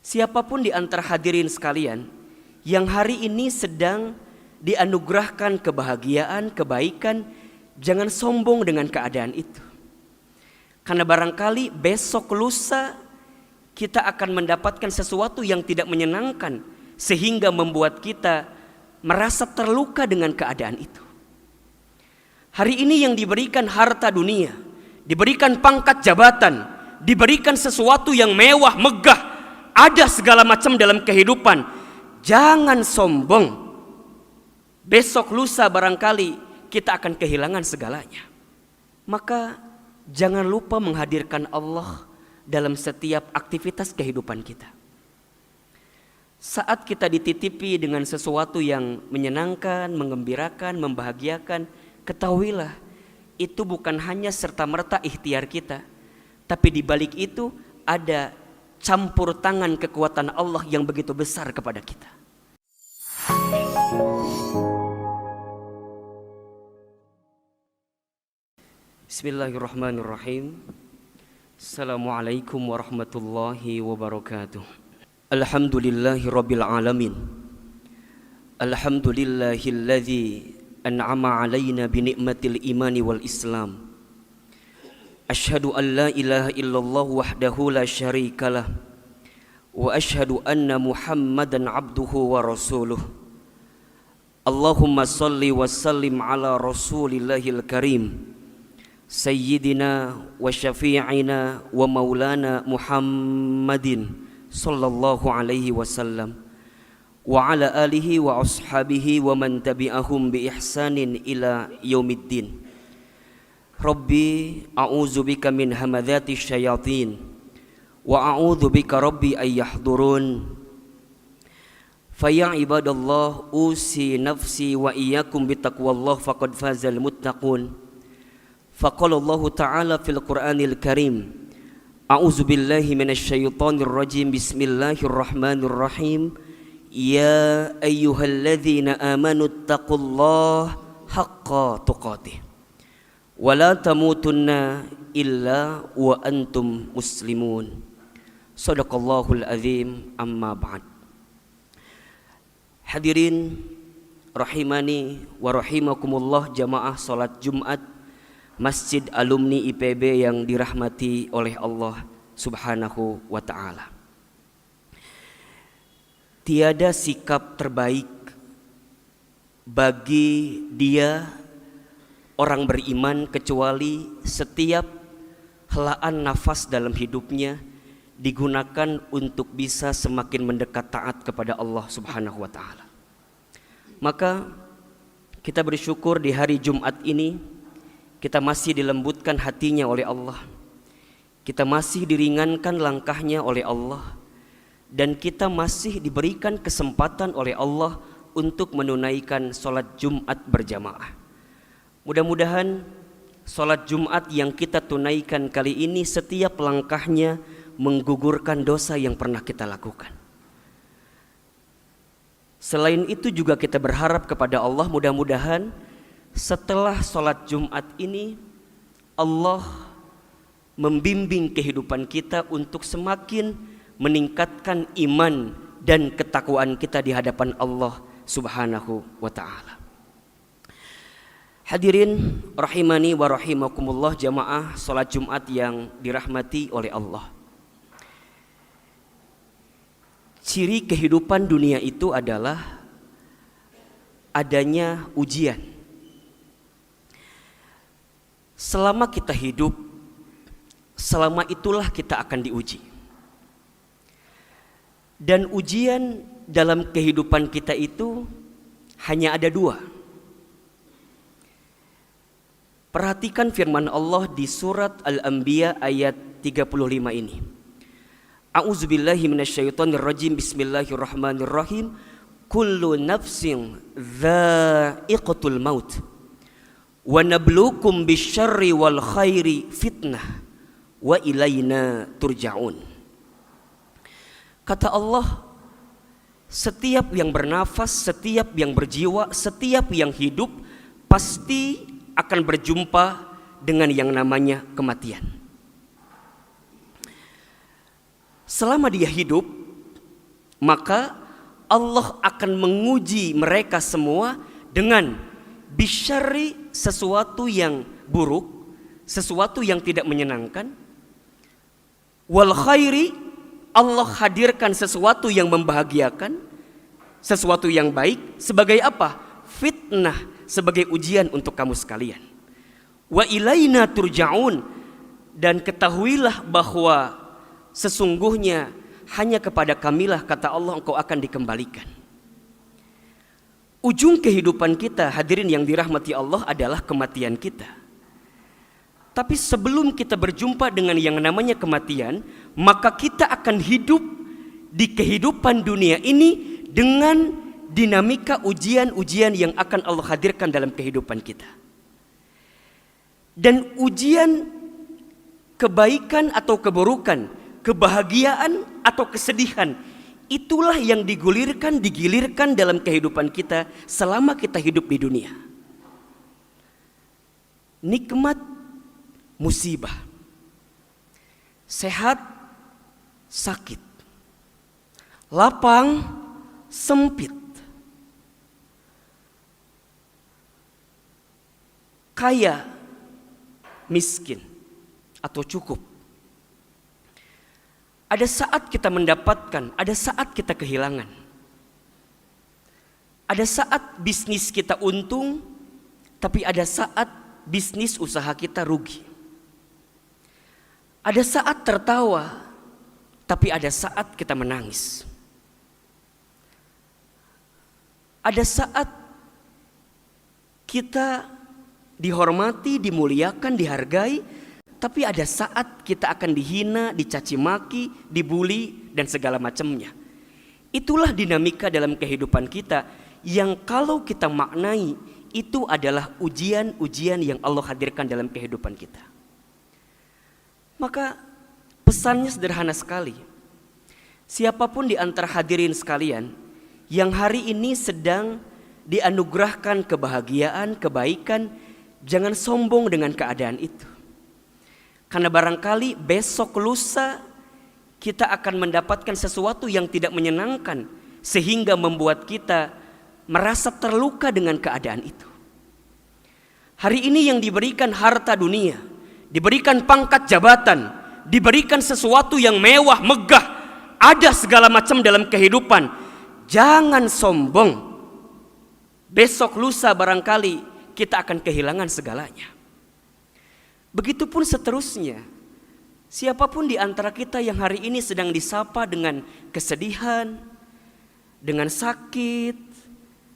Siapapun di antara hadirin sekalian yang hari ini sedang dianugerahkan kebahagiaan, kebaikan, jangan sombong dengan keadaan itu. Karena barangkali besok lusa kita akan mendapatkan sesuatu yang tidak menyenangkan sehingga membuat kita merasa terluka dengan keadaan itu. Hari ini yang diberikan harta dunia, diberikan pangkat jabatan, diberikan sesuatu yang mewah, megah, ada segala macam dalam kehidupan. Jangan sombong. Besok lusa barangkali kita akan kehilangan segalanya. Maka jangan lupa menghadirkan Allah dalam setiap aktivitas kehidupan kita. Saat kita dititipi dengan sesuatu yang menyenangkan, mengembirakan, membahagiakan, ketahuilah itu bukan hanya serta-merta ikhtiar kita, tapi di balik itu ada campur tangan kekuatan Allah yang begitu besar kepada kita. Bismillahirrahmanirrahim. Assalamualaikum warahmatullahi wabarakatuh. Alhamdulillahi rabbil alamin. Alhamdulillahilladzi an'ama alaina bi ni'matil imani wal islam. Asyhadu an la ilaha illallah wahdahu la syarikalah wa asyhadu anna Muhammadan abduhu wa rasuluh. Allahumma salli wa sallim ala rasulillahil karim sayyidina wa syafi'ina wa maulana Muhammadin sallallahu alaihi wasallam wa ala alihi wa ashabihi wa man tabi'ahum bi ihsanin ila yaumiddin. Rabbi a'udzu bika min hamadzati syayatin wa a'udzu bika rabbi ay yahdurun. Faya ibadallah usi nafsi wa iyyakum bittaqwallah faqad fazal muttaqun. Faqala Allah ta'ala fil Qur'anil Karim, a'udzu billahi minasyaitonir rajim, bismillahirrahmanirrahim. Ya ayyuhalladzina amanu taqullaha haqqa tuqatih wa la tamutunna illa wa antum muslimun. Shadaqallahul azim. Amma ba'd. Hadirin rahimani wa rahimakumullah, jamaah salat Jumat Masjid Alumni IPB yang dirahmati oleh Allah Subhanahu wa ta'ala. Tiada sikap terbaik bagi dia orang beriman kecuali setiap helaan nafas dalam hidupnya digunakan untuk bisa semakin mendekat taat kepada Allah Subhanahu wa ta'ala. Maka kita bersyukur di hari Jumat ini kita masih dilembutkan hatinya oleh Allah, kita masih diringankan langkahnya oleh Allah, dan kita masih diberikan kesempatan oleh Allah untuk menunaikan sholat Jumat berjamaah. Mudah-mudahan sholat Jumat yang kita tunaikan kali ini setiap langkahnya menggugurkan dosa yang pernah kita lakukan. Selain itu juga kita berharap kepada Allah, mudah-mudahan setelah sholat Jumat ini Allah membimbing kehidupan kita untuk semakin meningkatkan iman dan ketakwaan kita di hadapan Allah Subhanahu wa ta'ala. Hadirin rahimani wa rahimakumullah, jamaah sholat Jumat yang dirahmati oleh Allah. Ciri kehidupan dunia itu adalah adanya ujian. Selama kita hidup, selama itulah kita akan diuji. Dan ujian dalam kehidupan kita itu hanya ada dua. Perhatikan firman Allah di surat Al-Anbiya ayat 35 ini. A'udzubillahi minasyaitonir rajim, bismillahirrahmanirrahim. Kullu nafsin dha'iqatul maut wa nabluukum bisyarri wal khairi fitnah wa ilaina turja'un. Kata Allah, setiap yang bernafas, setiap yang berjiwa, setiap yang hidup pasti akan berjumpa dengan yang namanya kematian. Selama dia hidup, maka Allah akan menguji mereka semua dengan bisyarri, sesuatu yang buruk, sesuatu yang tidak menyenangkan, wal khairi, Allah hadirkan sesuatu yang membahagiakan, sesuatu yang baik. Sebagai apa? Fitnah, sebagai ujian untuk kamu sekalian. Wa ilaina turja'un, dan ketahuilah bahwa sesungguhnya hanya kepada kamilah, kata Allah, engkau akan dikembalikan. Ujung kehidupan kita, hadirin yang dirahmati Allah, adalah kematian kita. Tapi sebelum kita berjumpa dengan yang namanya kematian, maka kita akan hidup di kehidupan dunia ini dengan dinamika ujian-ujian yang akan Allah hadirkan dalam kehidupan kita. Dan ujian kebaikan atau keburukan, kebahagiaan atau kesedihan, itulah yang digilirkan dalam kehidupan kita selama kita hidup di dunia. Nikmat, musibah, sehat, sakit, lapang, sempit, kaya, miskin, atau cukup. Ada saat kita mendapatkan, ada saat kita kehilangan. Ada saat bisnis kita untung, tapi ada saat bisnis usaha kita rugi. Ada saat tertawa, tapi ada saat kita menangis. Ada saat kita dihormati, dimuliakan, dihargai, tapi ada saat kita akan dihina, dicaci maki, dibuli, dan segala macamnya. Itulah dinamika dalam kehidupan kita yang kalau kita maknai, itu adalah ujian-ujian yang Allah hadirkan dalam kehidupan kita. Maka pesannya sederhana sekali. Siapapun di antara hadirin sekalian yang hari ini sedang dianugerahkan kebahagiaan, kebaikan, jangan sombong dengan keadaan itu. Karena barangkali besok lusa kita akan mendapatkan sesuatu yang tidak menyenangkan, sehingga membuat kita merasa terluka dengan keadaan itu. Hari ini yang diberikan harta dunia, diberikan pangkat jabatan, diberikan sesuatu yang mewah, megah, ada segala macam dalam kehidupan. Jangan sombong. Besok lusa barangkali kita akan kehilangan segalanya. Begitupun seterusnya. Siapapun di antara kita yang hari ini sedang disapa dengan kesedihan, dengan sakit,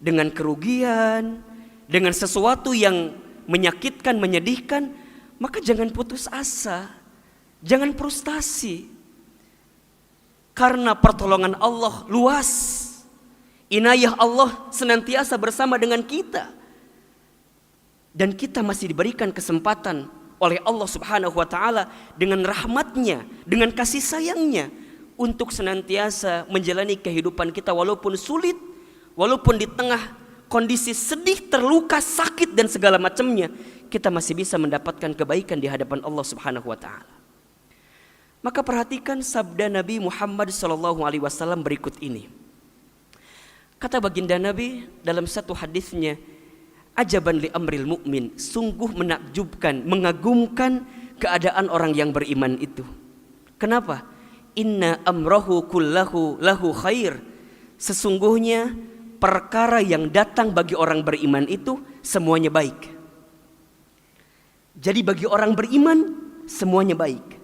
dengan kerugian, dengan sesuatu yang menyakitkan, menyedihkan, maka jangan putus asa, jangan frustasi. Karena pertolongan Allah luas, inayah Allah senantiasa bersama dengan kita. Dan kita masih diberikan kesempatan oleh Allah Subhanahu wa ta'ala dengan rahmatnya, dengan kasih sayangnya, untuk senantiasa menjalani kehidupan kita walaupun sulit, walaupun di tengah kondisi sedih, terluka, sakit dan segala macamnya, kita masih bisa mendapatkan kebaikan di hadapan Allah Subhanahu wa ta'ala. Maka perhatikan sabda Nabi Muhammad SAW berikut ini. Kata baginda Nabi dalam satu hadisnya, ajaban li amril mu'min, sungguh menakjubkan, mengagumkan keadaan orang yang beriman itu. Kenapa? Inna amrahu kullahu lahu khair. Sesungguhnya perkara yang datang bagi orang beriman itu semuanya baik. Jadi bagi orang beriman semuanya baik.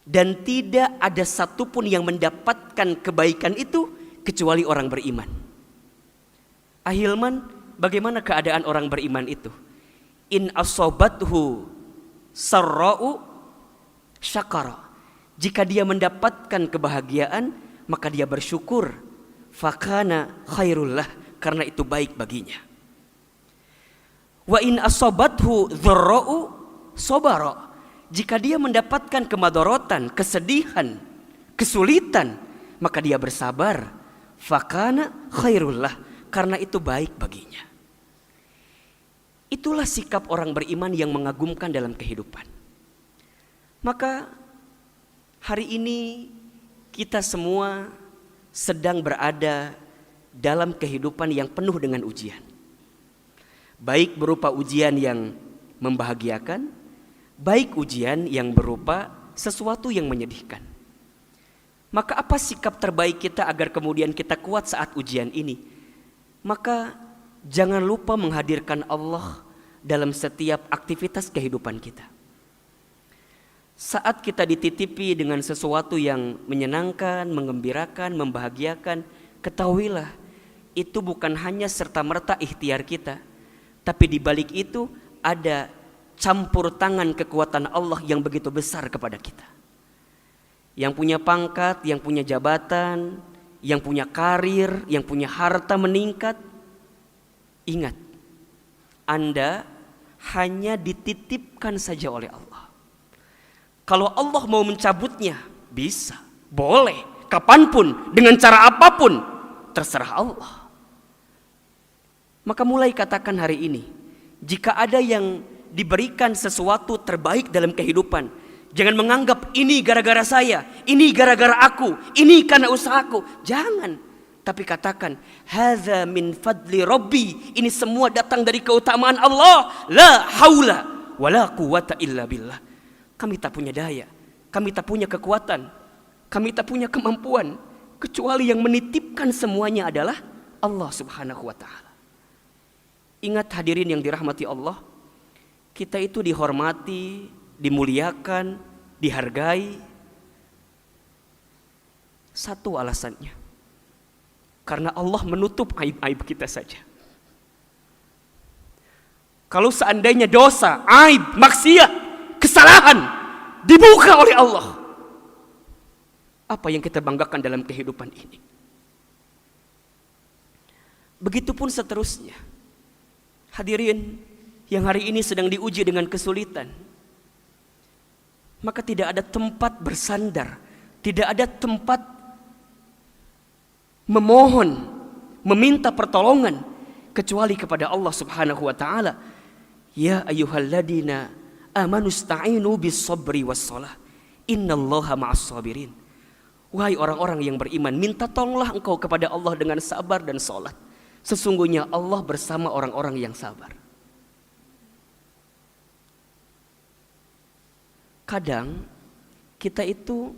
Dan tidak ada satupun yang mendapatkan kebaikan itu kecuali orang beriman. Ahilman, bagaimana keadaan orang beriman itu? In asobathu sarra'u syakara. Jika dia mendapatkan kebahagiaan, maka dia bersyukur. Fakana khairullah, karena itu baik baginya. Wa in asobathu dharra'u sobara. Jika dia mendapatkan kemadorotan, kesedihan, kesulitan, maka dia bersabar. Fakana khairullah, karena itu baik baginya. Itulah sikap orang beriman yang mengagumkan dalam kehidupan. Maka hari ini kita semua sedang berada dalam kehidupan yang penuh dengan ujian. Baik berupa ujian yang membahagiakan, baik ujian yang berupa sesuatu yang menyedihkan. Maka apa sikap terbaik kita agar kemudian kita kuat saat ujian ini? Maka jangan lupa menghadirkan Allah dalam setiap aktivitas kehidupan kita. Saat kita dititipi dengan sesuatu yang menyenangkan, mengembirakan, membahagiakan, ketahuilah itu bukan hanya serta-merta ikhtiar kita, tapi di balik itu ada campur tangan kekuatan Allah yang begitu besar kepada kita. Yang punya pangkat, yang punya jabatan, yang punya karir, yang punya harta meningkat, ingat, Anda hanya dititipkan saja oleh Allah. Kalau Allah mau mencabutnya, bisa, boleh, kapanpun, dengan cara apapun, terserah Allah. Maka mulai katakan hari ini, jika ada yang diberikan sesuatu terbaik dalam kehidupan, jangan menganggap ini gara-gara saya, ini gara-gara aku, ini karena usahaku. Jangan, tapi katakan, hadza min fadli rabbi. Ini semua datang dari keutamaan Allah. La haula wala quwata illa billah. Kami tak punya daya, kami tak punya kekuatan, kami tak punya kemampuan, kecuali yang menitipkan semuanya adalah Allah Subhanahu wa ta'ala. Ingat hadirin yang dirahmati Allah, kita itu dihormati, dimuliakan, dihargai. Satu alasannya, karena Allah menutup aib-aib kita saja. Kalau seandainya dosa, aib, maksiat, kesalahan dibuka oleh Allah, apa yang kita banggakan dalam kehidupan ini? Begitupun seterusnya. Hadirin yang hari ini sedang diuji dengan kesulitan, maka tidak ada tempat bersandar, tidak ada tempat memohon, meminta pertolongan kecuali kepada Allah Subhanahu wa ta'ala. Ya ayyuhalladzina amanu sta'inu bis sabri was shalah, innallaha ma'as sabirin. Wahai orang-orang yang beriman, minta tolonglah engkau kepada Allah dengan sabar dan salat. Sesungguhnya Allah bersama orang-orang yang sabar. Kadang kita itu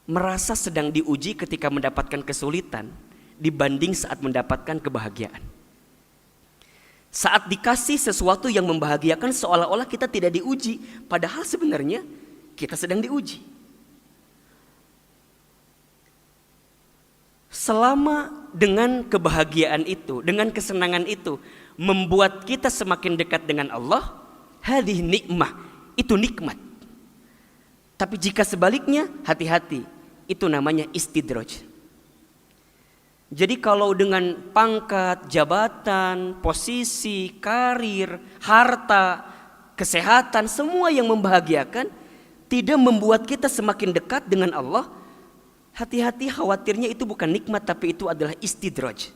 merasa sedang diuji ketika mendapatkan kesulitan dibanding saat mendapatkan kebahagiaan. Saat dikasih sesuatu yang membahagiakan, seolah-olah kita tidak diuji, padahal sebenarnya kita sedang diuji. Selama dengan kebahagiaan itu, dengan kesenangan itu membuat kita semakin dekat dengan Allah, hadhihi nikmah, itu nikmat. Tapi jika sebaliknya, hati-hati, itu namanya istidraj. Jadi kalau dengan pangkat, jabatan, posisi, karir, harta, kesehatan, semua yang membahagiakan tidak membuat kita semakin dekat dengan Allah, hati-hati, khawatirnya itu bukan nikmat, tapi itu adalah istidraj.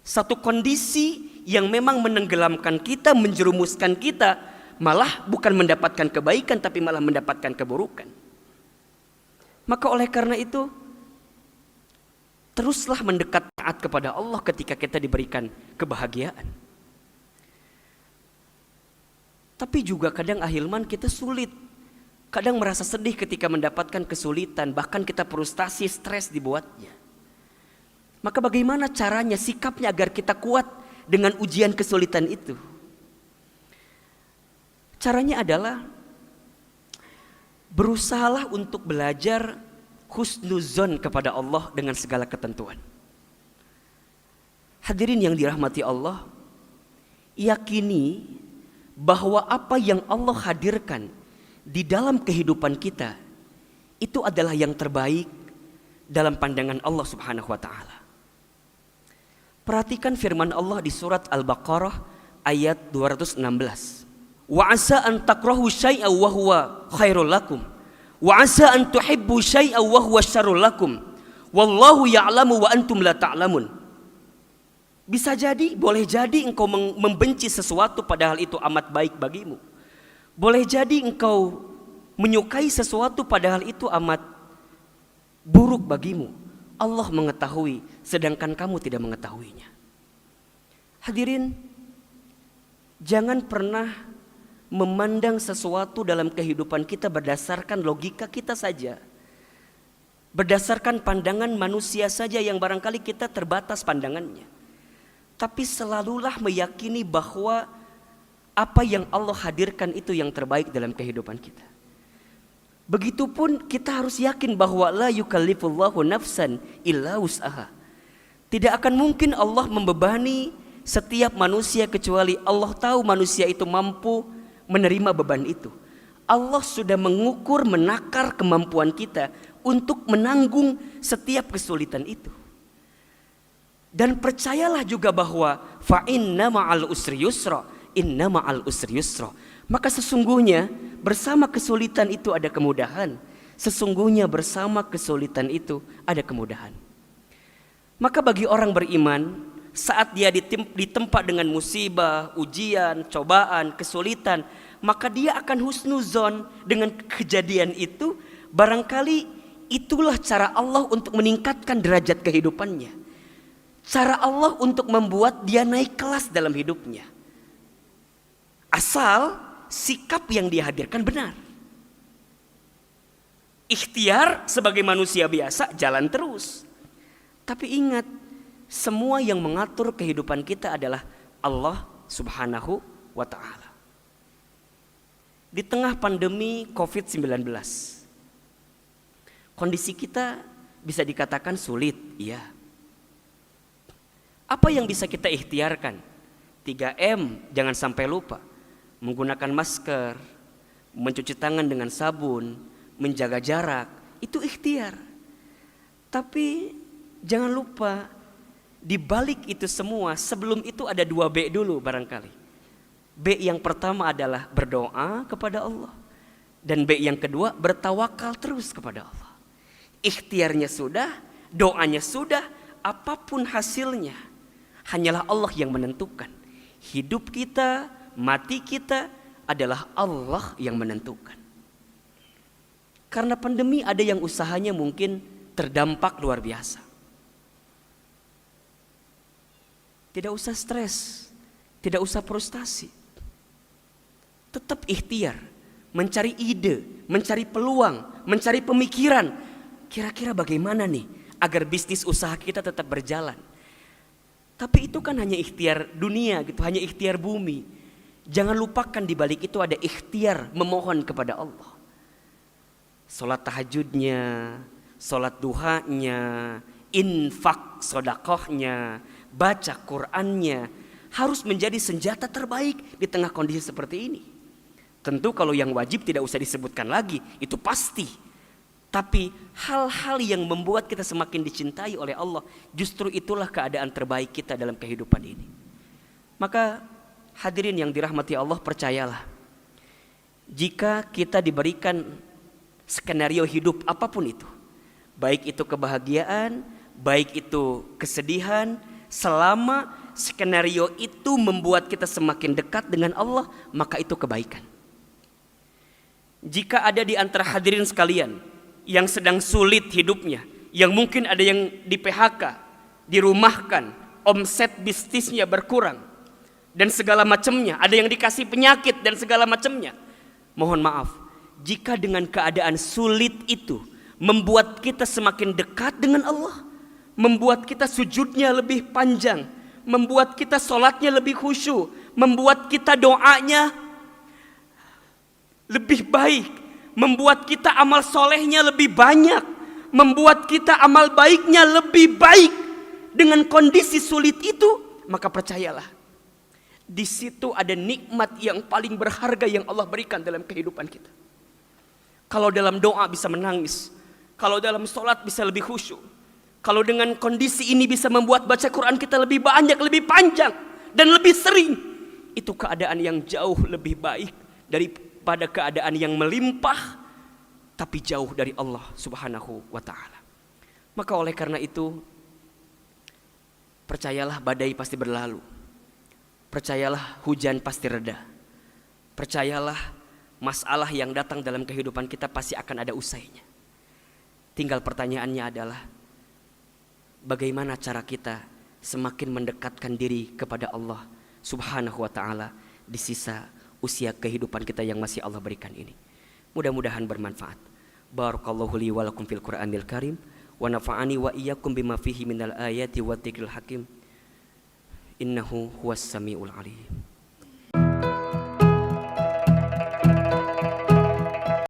Satu kondisi yang memang menenggelamkan kita, menjerumuskan kita, malah bukan mendapatkan kebaikan, tapi malah mendapatkan keburukan. Maka oleh karena itu, teruslah mendekat taat kepada Allah ketika kita diberikan kebahagiaan. Tapi juga kadang ahilman kita sulit. Kadang merasa sedih ketika mendapatkan kesulitan, bahkan kita frustasi, stres dibuatnya. Maka bagaimana caranya, sikapnya agar kita kuat dengan ujian kesulitan itu? Caranya adalah berusahalah untuk belajar husnuzon kepada Allah dengan segala ketentuan. Hadirin yang dirahmati Allah, yakini bahwa apa yang Allah hadirkan di dalam kehidupan kita itu adalah yang terbaik dalam pandangan Allah Subhanahu wa ta'ala. Perhatikan firman Allah di surat Al-Baqarah ayat 216. Wa asa an takrahu syai'an wa huwa khairul lakum wa asa an tuhibbu syai'an wa huwa syarrul lakum wallahu ya'lamu wa antum la ta'lamun. Bisa jadi, boleh jadi engkau membenci sesuatu padahal itu amat baik bagimu. Boleh jadi engkau menyukai sesuatu padahal itu amat buruk bagimu, Allah mengetahui sedangkan kamu tidak mengetahuinya. Hadirin, jangan pernah memandang sesuatu dalam kehidupan kita berdasarkan logika kita saja, berdasarkan pandangan manusia saja yang barangkali kita terbatas pandangannya. Tapi selalulah meyakini bahwa apa yang Allah hadirkan itu yang terbaik dalam kehidupan kita. Begitupun kita harus yakin bahwa la yukallifullahu nafsan illa wus'aha. Tidak akan mungkin Allah membebani setiap manusia kecuali Allah tahu manusia itu mampu menerima beban itu. Allah sudah mengukur, menakar kemampuan kita untuk menanggung setiap kesulitan itu. Dan percayalah juga bahwa fa inna ma'al usri yusra, inna ma'al usri yusra. Maka sesungguhnya bersama kesulitan itu ada kemudahan. Sesungguhnya bersama kesulitan itu ada kemudahan. Maka bagi orang beriman, saat dia ditempa dengan musibah, ujian, cobaan, kesulitan, maka dia akan husnuzon dengan kejadian itu. Barangkali itulah cara Allah untuk meningkatkan derajat kehidupannya. Cara Allah untuk membuat dia naik kelas dalam hidupnya. Asal sikap yang dihadirkan benar. Ikhtiar sebagai manusia biasa jalan terus. Tapi ingat, semua yang mengatur kehidupan kita adalah Allah Subhanahu wa ta'ala. Di tengah pandemi COVID-19, kondisi kita bisa dikatakan sulit, iya. Apa yang bisa kita ikhtiarkan? 3M, jangan sampai lupa. Menggunakan masker, mencuci tangan dengan sabun, menjaga jarak, itu ikhtiar. Tapi jangan lupa, di balik itu semua, sebelum itu ada 2B dulu barangkali. B yang pertama adalah berdoa kepada Allah. Dan B yang kedua, bertawakal terus kepada Allah. Ikhtiarnya sudah, doanya sudah, apapun hasilnya, hanyalah Allah yang menentukan. Hidup kita, mati kita adalah Allah yang menentukan. Karena pandemi ada yang usahanya mungkin terdampak luar biasa. Tidak usah stres, tidak usah frustasi. Tetap ikhtiar, mencari ide, mencari peluang, mencari pemikiran. Kira-kira bagaimana nih agar bisnis usaha kita tetap berjalan. Tapi itu kan hanya ikhtiar dunia gitu, hanya ikhtiar bumi. Jangan lupakan di balik itu ada ikhtiar memohon kepada Allah. Salat tahajudnya, salat duhanya, infak sedekahnya, baca Qur'annya harus menjadi senjata terbaik di tengah kondisi seperti ini. Tentu kalau yang wajib tidak usah disebutkan lagi, itu pasti. Tapi hal-hal yang membuat kita semakin dicintai oleh Allah, justru itulah keadaan terbaik kita dalam kehidupan ini. Maka hadirin yang dirahmati Allah, percayalah, jika kita diberikan skenario hidup apapun itu, baik itu kebahagiaan, baik itu kesedihan, selama skenario itu membuat kita semakin dekat dengan Allah, maka itu kebaikan. Jika ada di antara hadirin sekalian yang sedang sulit hidupnya, yang mungkin ada yang di PHK, dirumahkan, omset bisnisnya berkurang, dan segala macamnya, ada yang dikasih penyakit dan segala macamnya. Mohon maaf, jika dengan keadaan sulit itu membuat kita semakin dekat dengan Allah, membuat kita sujudnya lebih panjang, membuat kita sholatnya lebih khusyuk, membuat kita doanya lebih baik, membuat kita amal solehnya lebih banyak, membuat kita amal baiknya lebih baik dengan kondisi sulit itu, maka percayalah, di situ ada nikmat yang paling berharga yang Allah berikan dalam kehidupan kita. Kalau dalam doa bisa menangis, kalau dalam sholat bisa lebih khusyuk, kalau dengan kondisi ini bisa membuat baca Quran kita lebih banyak, lebih panjang, dan lebih sering, itu keadaan yang jauh lebih baik daripada keadaan yang melimpah tapi jauh dari Allah Subhanahu wa ta'ala. Maka oleh karena itu, percayalah badai pasti berlalu, percayalah hujan pasti reda, percayalah masalah yang datang dalam kehidupan kita pasti akan ada usainya. Tinggal pertanyaannya adalah bagaimana cara kita semakin mendekatkan diri kepada Allah Subhanahu wa ta'ala di sisa usia kehidupan kita yang masih Allah berikan ini. Mudah-mudahan bermanfaat. Barakallahu li wa lakum fil Qur'anil Karim wa nafa'ani wa iyyakum bima fihi minal ayati wa dzikril hakim. Innahu huwas samiul alim.